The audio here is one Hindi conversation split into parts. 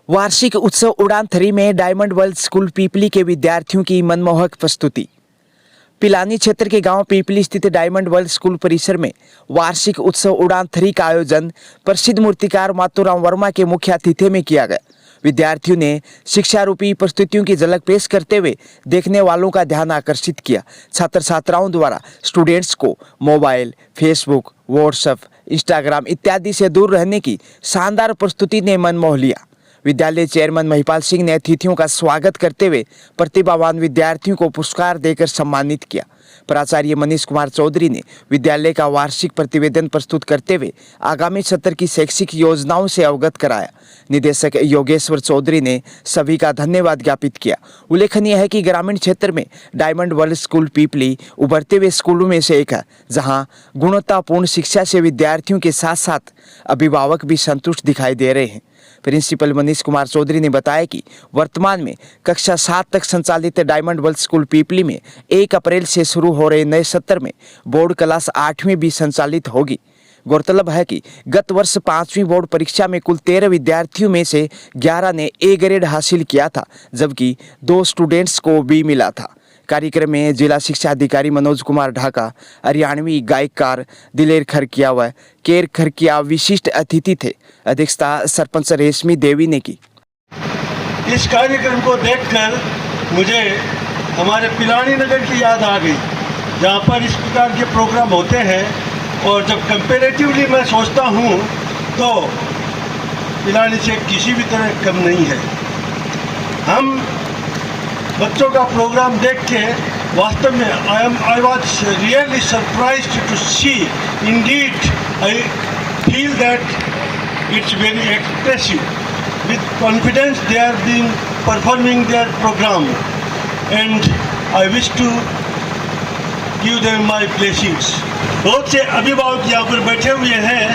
वार्षिक उत्सव उड़ान 3 में डायमंड वर्ल्ड स्कूल पीपली के विद्यार्थियों की मनमोहक प्रस्तुति। पिलानी क्षेत्र के गांव पीपली स्थित डायमंड वर्ल्ड स्कूल परिसर में वार्षिक उत्सव उड़ान 3 का आयोजन प्रसिद्ध मूर्तिकार मातूराम वर्मा के मुख्य आतिथ्य में किया गया। विद्यार्थियों ने शिक्षा रूपी प्रस्तुतियों की झलक पेश करते हुए देखने वालों का ध्यान आकर्षित किया। छात्र छात्राओं द्वारा स्टूडेंट्स को मोबाइल, फेसबुक, व्हाट्सएप, इंस्टाग्राम इत्यादि से दूर रहने की शानदार प्रस्तुति ने मन मोह लिया। विद्यालय चेयरमैन महिपाल सिंह ने अतिथियों का स्वागत करते हुए प्रतिभावान विद्यार्थियों को पुरस्कार देकर सम्मानित किया। प्राचार्य मनीष कुमार चौधरी ने विद्यालय का वार्षिक प्रतिवेदन प्रस्तुत करते हुए आगामी सत्र की शैक्षिक योजनाओं से अवगत कराया। निदेशक योगेश्वर चौधरी ने सभी का धन्यवाद ज्ञापित किया। उल्लेखनीय है कि ग्रामीण क्षेत्र में डायमंड वर्ल्ड स्कूल पीपली उभरते हुए स्कूलों में से एक है, जहां गुणवत्तापूर्ण शिक्षा से विद्यार्थियों के साथ साथ अभिभावक भी संतुष्ट दिखाई दे रहे हैं। प्रिंसिपल मनीष कुमार चौधरी ने बताया कि वर्तमान में कक्षा 7 तक संचालित डायमंड वर्ल्ड स्कूल पीपली में 1 अप्रैल से शुरू हो रहे नए सत्र में बोर्ड क्लास 8वीं भी संचालित होगी। गौरतलब है कि गत वर्ष 5वीं बोर्ड परीक्षा में कुल 13 विद्यार्थियों में से 11 ने ए ग्रेड हासिल किया था, जबकि 2 स्टूडेंट्स को बी मिला था। कार्यक्रम में जिला शिक्षा अधिकारी मनोज कुमार ढाका, हरियाणवी गायककार दिलेर खरकिया व केर खरकिया विशिष्ट अतिथि थे। अध्यक्षता सरपंच रेशमी देवी ने की। इस कार्यक्रम को देखकर मुझे हमारे पिलानी नगर की याद आ गई, जहाँ पर इस प्रकार के प्रोग्राम होते हैं। और जब कंपैरेटिवली मैं सोचता हूँ तो पिलानी से किसी भी तरह कम नहीं है। हम बच्चों का प्रोग्राम देख के वास्तव में I was really surprised to see, indeed I feel that it's very expressive, with confidence they are being performing their program, and I wish to give them my blessings. बहुत से अभिभावक यहाँ पर बैठे हुए हैं।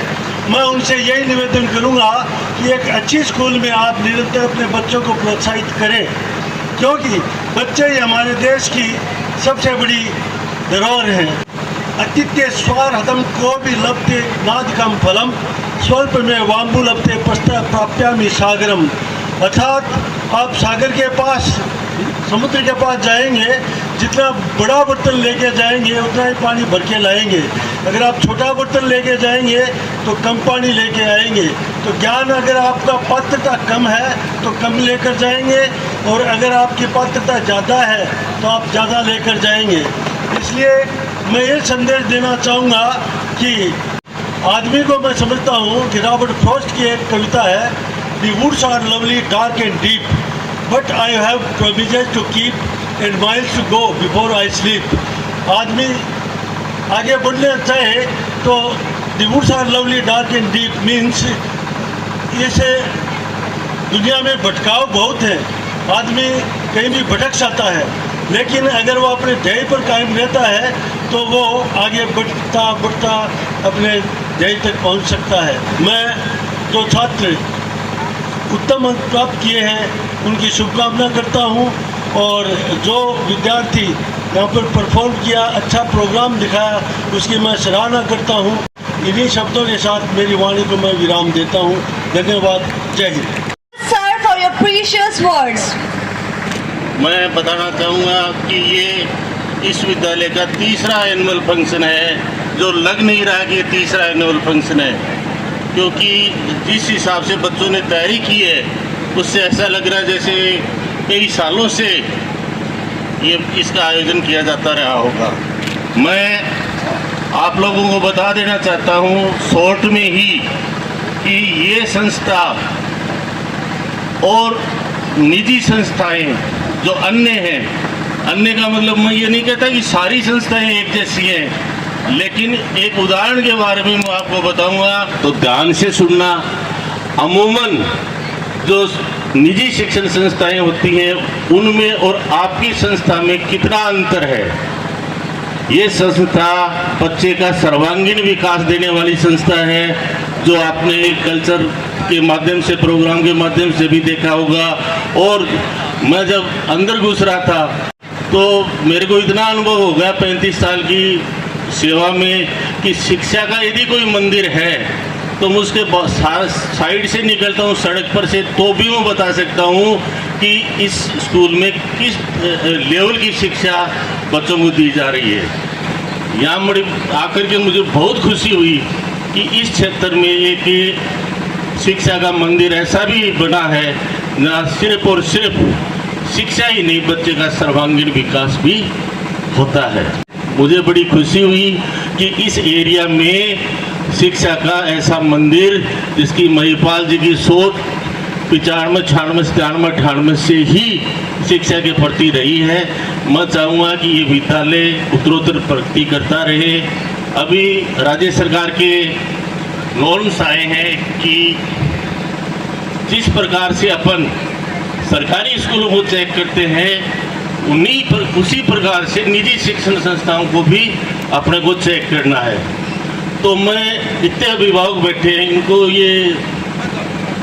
मैं उनसे यही निवेदन करूँगा कि एक अच्छी स्कूल में आप निरंतर अपने बच्चों को प्रोत्साहित करें, क्योंकि बच्चे ही हमारे देश की सबसे बड़ी धरोहर हैं। अतिथ्य स्वार्हतम को भी लभते नादिकम फलम स्वल्प में वाम्बु लभते पस्ता प्राप्यामि सागरम। अर्थात आप सागर के पास, समुद्र के पास जाएंगे, जितना बड़ा बर्तन लेके जाएंगे उतना ही पानी भर के लाएंगे। अगर आप छोटा बर्तन लेके जाएंगे तो कम पानी लेके आएंगे। तो ज्ञान अगर आपका पात्रता कम है तो कम लेकर जाएंगे, और अगर आपकी पात्रता ज़्यादा है तो आप ज़्यादा लेकर जाएंगे। इसलिए मैं ये संदेश देना चाहूँगा कि आदमी को मैं समझता हूँ कि रॉबर्ट फ्रॉस्ट की एक कविता है, the woods are lovely dark and deep but I have provision to keep and miles to go before I sleep. आदमी आगे बढ़ना चाहे तो the woods are lovely dark and deep means इसे दुनिया में भटकाव बहुत है, आदमी कहीं भी भटक जाता है, लेकिन अगर वो अपने ध्येय पर कायम रहता है तो वो आगे बढ़ता बढ़ता अपने ध्येय तक पहुंच सकता है। मैं जो छात्र उत्तम अंक प्राप्त किए हैं उनकी शुभकामना करता हूं, और जो विद्यार्थी यहाँ पर परफॉर्म किया, अच्छा प्रोग्राम दिखाया, उसकी मैं सराहना करता हूं। इन्हीं शब्दों के साथ मेरी वाणी को मैं विराम देता हूं। धन्यवाद। जय Hind. Sir, for your precious words. मैं बताना चाहूँगा कि ये इस विद्यालय का तीसरा एनुअल फंक्शन है, जो लग नहीं रहा कि ये तीसरा एनुअल फंक्शन है, क्योंकि जिस हिसाब से बच्चों ने तैयारी की है उससे ऐसा लग रहा है जैसे कई सालों से ये इसका आयोजन किया जाता रहा होगा। मैं आप लोगों को बता देना चाहता हूँ शॉर्ट में ही कि ये संस्था और निजी संस्थाएं जो अन्य हैं, अन्य का मतलब मैं ये नहीं कहता कि सारी संस्थाएं एक जैसी हैं, लेकिन एक उदाहरण के बारे में मैं आपको बताऊंगा तो ध्यान से सुनना। अमूमन जो निजी शिक्षण संस्थाएं होती हैं उनमें और आपकी संस्था में कितना अंतर है। ये संस्था बच्चे का सर्वांगीण विकास देने वाली संस्था है, जो आपने कल्चर के माध्यम से, प्रोग्राम के माध्यम से भी देखा होगा। और मैं जब अंदर घुस रहा था तो मेरे को इतना अनुभव हो गया 35 साल की सेवा में कि शिक्षा का यदि कोई मंदिर है तो मैं उसके साइड से निकलता हूँ सड़क पर से, तो भी मैं बता सकता हूँ कि इस स्कूल में किस लेवल की शिक्षा बच्चों को दी जा रही है। यहाँ आकर के मुझे बहुत खुशी हुई कि इस क्षेत्र में एक शिक्षा का मंदिर ऐसा भी बना है, ना सिर्फ और सिर्फ शिक्षा ही नहीं, बच्चे का सर्वांगीण विकास भी होता है। मुझे बड़ी खुशी हुई कि इस एरिया में शिक्षा का ऐसा मंदिर जिसकी महिपाल जी की सोच 95, 96, 97, 98 से ही शिक्षा के प्रति रही है। मैं चाहूँगा कि ये विद्यालय उत्तरोत्तर प्रगति करता रहे। अभी राज्य सरकार के नॉर्म्स आए हैं कि जिस प्रकार से अपन सरकारी स्कूलों को चेक करते हैं उसी प्रकार से निजी शिक्षण संस्थाओं को भी अपने को चेक करना है। तो मैं इतने अभिभावक बैठे हैं, इनको ये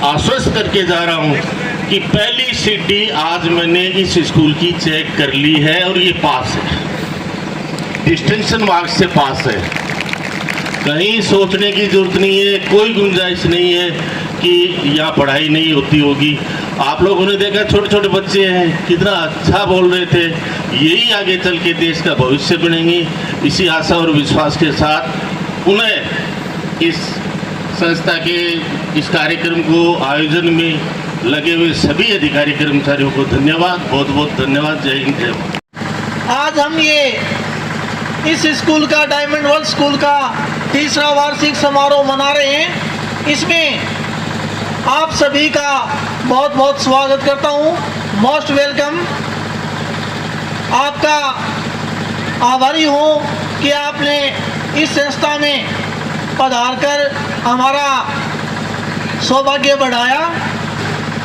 आश्वस्त करके जा रहा हूँ कि पहली सीटी आज मैंने इस स्कूल की चेक कर ली है और ये पास है, डिस्टिंक्शन मार्क्स से पास है। कहीं सोचने की जरूरत नहीं है, कोई गुंजाइश नहीं है कि यहाँ पढ़ाई नहीं होती होगी। आप लोगों ने देखा छोटे छोटे बच्चे हैं, कितना अच्छा बोल रहे थे। यही आगे चल के देश का भविष्य बनेंगे। इसी आशा और विश्वास के साथ पुनः इस संस्था के इस कार्यक्रम को आयोजन में लगे हुए सभी अधिकारी कर्मचारियों को धन्यवाद, बहुत बहुत धन्यवाद। जय हिंद, जय भारत। आज हम ये इस स्कूल का, डायमंड वर्ल्ड स्कूल का 3रा वार्षिक समारोह मना रहे हैं। इसमें आप सभी का बहुत बहुत स्वागत करता हूँ, मोस्ट वेलकम। आपका आभारी हूँ कि आपने इस संस्था में पधार कर हमारा सौभाग्य बढ़ाया।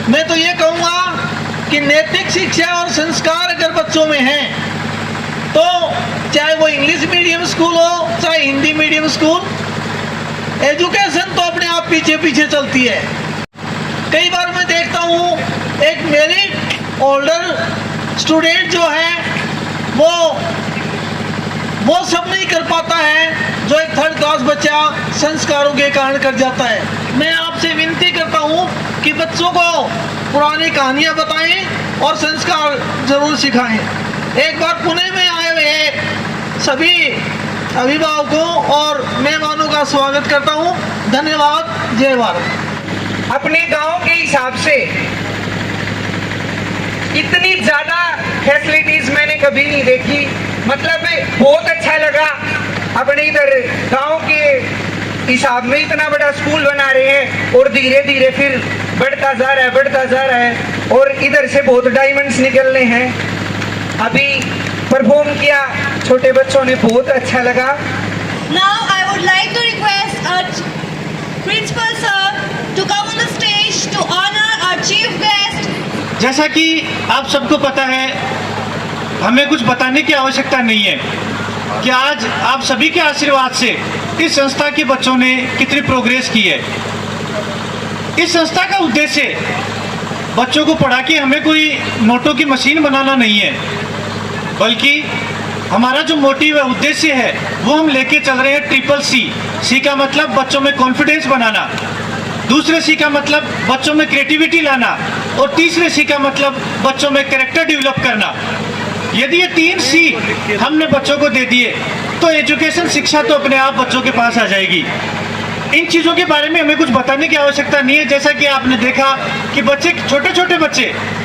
मैं तो ये कहूँगा कि नैतिक शिक्षा और संस्कार अगर बच्चों में हैं तो चाहे वो इंग्लिश मीडियम स्कूल हो चाहे हिंदी मीडियम स्कूल, एजुकेशन तो अपने आप पीछे पीछे चलती है। कई बार मैं देखता हूँ एक मेरिट ओल्डर स्टूडेंट जो है वो सब नहीं कर पाता है जो एक 3rd क्लास बच्चा संस्कारों के कारण कर जाता है। मैं आपसे विनती करता हूँ कि बच्चों को पुरानी कहानियाँ बताएं और संस्कार जरूर सिखाएं। एक बार पुणे में आए हुए सभी अभिभावकों और मेहमानों का स्वागत करता हूँ। धन्यवाद। जय भारत। अपने गांव के हिसाब से इतनी ज्यादा फैसिलिटीज मैंने कभी नहीं देखी। मतलब बहुत अच्छा लगा। अपने इधर गांव के हिसाब में इतना बड़ा स्कूल बना रहे हैं और धीरे धीरे फिर बढ़ता जा रहा है और इधर से बहुत डायमंड्स निकल रहे हैं। अभी परफॉर्म किया छोटे बच्चों ने, बहुत अच्छा लगा। Now I would like to request our principal sir to come on the stage to honor our chief guest. जैसा कि आप सबको पता है, हमें कुछ बताने की आवश्यकता नहीं है कि आज आप सभी के आशीर्वाद से इस संस्था के बच्चों ने कितनी प्रोग्रेस की है। इस संस्था का उद्देश्य बच्चों को पढ़ा के हमें कोई नोटों की मशीन बनाना नहीं है, बल्कि हमारा जो मोटिव है, उद्देश्य है, वो हम लेके चल रहे हैं CCC का मतलब बच्चों में कॉन्फिडेंस बनाना, दूसरे C का मतलब बच्चों में क्रिएटिविटी लाना और तीसरे C का मतलब बच्चों में कैरेक्टर डेवलप करना। यदि ये 3 C हमने बच्चों को दे दिए तो एजुकेशन, शिक्षा तो अपने आप बच्चों के पास आ जाएगी। इन चीज़ों के बारे में हमें कुछ बताने की आवश्यकता नहीं है। जैसा कि आपने देखा कि बच्चे, छोटे छोटे बच्चे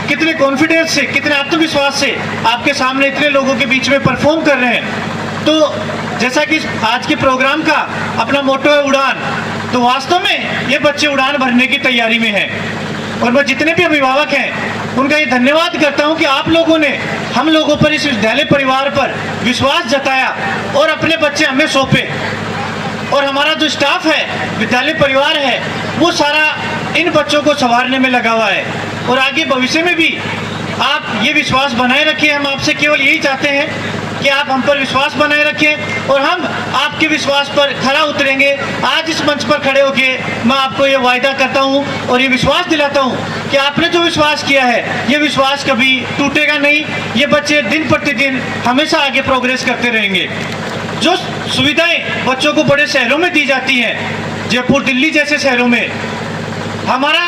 कितने कॉन्फिडेंस से, कितने आत्मविश्वास से आपके सामने इतने लोगों के बीच में परफॉर्म कर रहे हैं। तो जैसा कि आज के प्रोग्राम का अपना मोटो है उड़ान, तो वास्तव में ये बच्चे उड़ान भरने की तैयारी में हैं। और मैं जितने भी अभिभावक हैं उनका ये धन्यवाद करता हूँ कि आप लोगों ने हम लोगों पर, इस विद्यालय परिवार पर विश्वास जताया और अपने बच्चे हमें सौंपे। और हमारा जो स्टाफ है, विद्यालय परिवार है, वो सारा इन बच्चों को संवारने में लगा हुआ है। और आगे भविष्य में भी आप ये विश्वास बनाए रखें। हम आपसे केवल यही चाहते हैं कि आप हम पर विश्वास बनाए रखें और हम आपके विश्वास पर खरा उतरेंगे। आज इस मंच पर खड़े होके मैं आपको ये वायदा करता हूँ और ये विश्वास दिलाता हूँ कि आपने जो विश्वास किया है, ये विश्वास कभी टूटेगा नहीं। ये बच्चे दिन प्रतिदिन हमेशा आगे प्रोग्रेस करते रहेंगे। जो सुविधाएं बच्चों को बड़े शहरों में दी जाती हैं, जयपुर, दिल्ली जैसे शहरों में। हमारा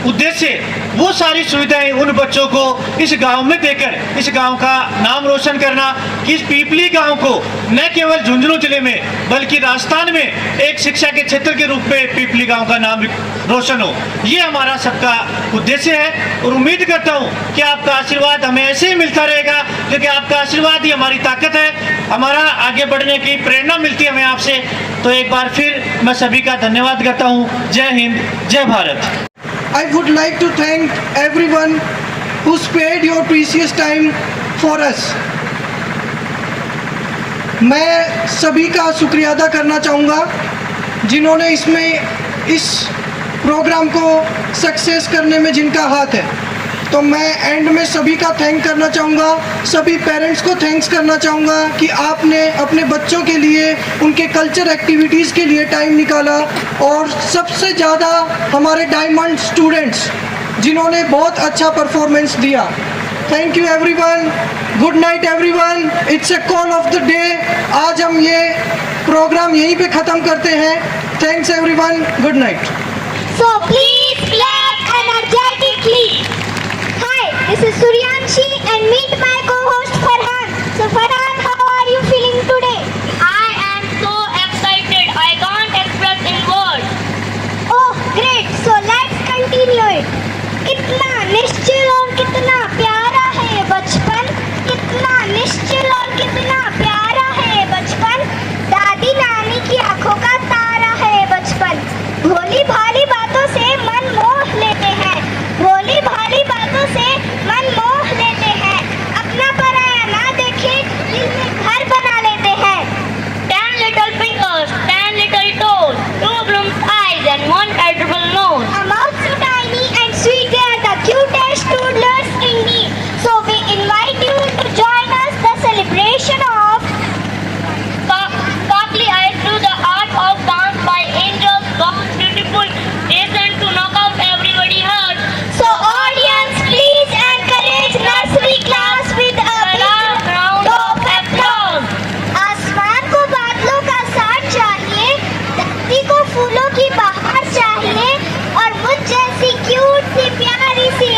उद्देश्य वो सारी सुविधाएं उन बच्चों को इस गांव में देकर इस गांव का नाम रोशन करना, कि इस पीपली गांव को न केवल झुंझुनू जिले में बल्कि राजस्थान में एक शिक्षा के क्षेत्र के रूप में पीपली गांव का नाम रोशन हो, ये हमारा सबका उद्देश्य है। और उम्मीद करता हूँ कि आपका आशीर्वाद हमें ऐसे ही मिलता रहेगा, क्योंकि आपका आशीर्वाद ही हमारी ताकत है, हमारा आगे बढ़ने की प्रेरणा मिलती है हमें आपसे। तो एक बार फिर मैं सभी का धन्यवाद करता हूँ। जय हिंद, जय Bharat. I would like to thank everyone who spared your precious time for us. मैं सभी का शुक्रिया अदा करना चाहूँगा जिन्होंने इस प्रोग्राम को सक्सेस करने में जिनका हाथ है। तो मैं एंड में सभी का थैंक करना चाहूँगा, सभी पेरेंट्स को थैंक्स करना चाहूँगा कि आपने अपने बच्चों के लिए उनके कल्चर एक्टिविटीज़ के लिए टाइम निकाला। और सबसे ज़्यादा हमारे डायमंड स्टूडेंट्स जिन्होंने बहुत अच्छा परफॉर्मेंस दिया। Thank you everyone, good night everyone, it's a call of the day. आज हम ये प्रोग्राम यहीं पे ख़त्म करते हैं। Thanks everyone, good night. So please clap energetically. Hi, this is Suryanshi and meet my co-host Farhan. So Farhan, how are you feeling today? I am so excited. I can't express in words. Oh, great. So let's continue it. कितना निश्चल और कितना प्यारा है ये बचपन, कितना निश्चल और कितना प्यारा है ये बचपन, दादी नानी की आंखों का तारा है ये बचपन। भोली भाली बातों से मन मोह लेते हैं, भोली भाली बातों से मन मोह लेते हैं, अपना पराया ना देखे दिल में घर बना लेते हैं। 10 little fingers, 10 little toes, 2 bloom's eyes and 1 edible nose. A mouth so tiny and sweet, they are the cutest toddlers indeed. So we invite you to join us the celebration of Sparkly eyes through the art of dance by angels, God beautiful, destined to knock out everybody's heart. So audience, please encourage nursery class with a big round of applause. आसमान को बादलों का साथ चाहिए, धरती को फूलों की बहार चाहिए, और मुझ जैसी क्यूट सी प्यारी सी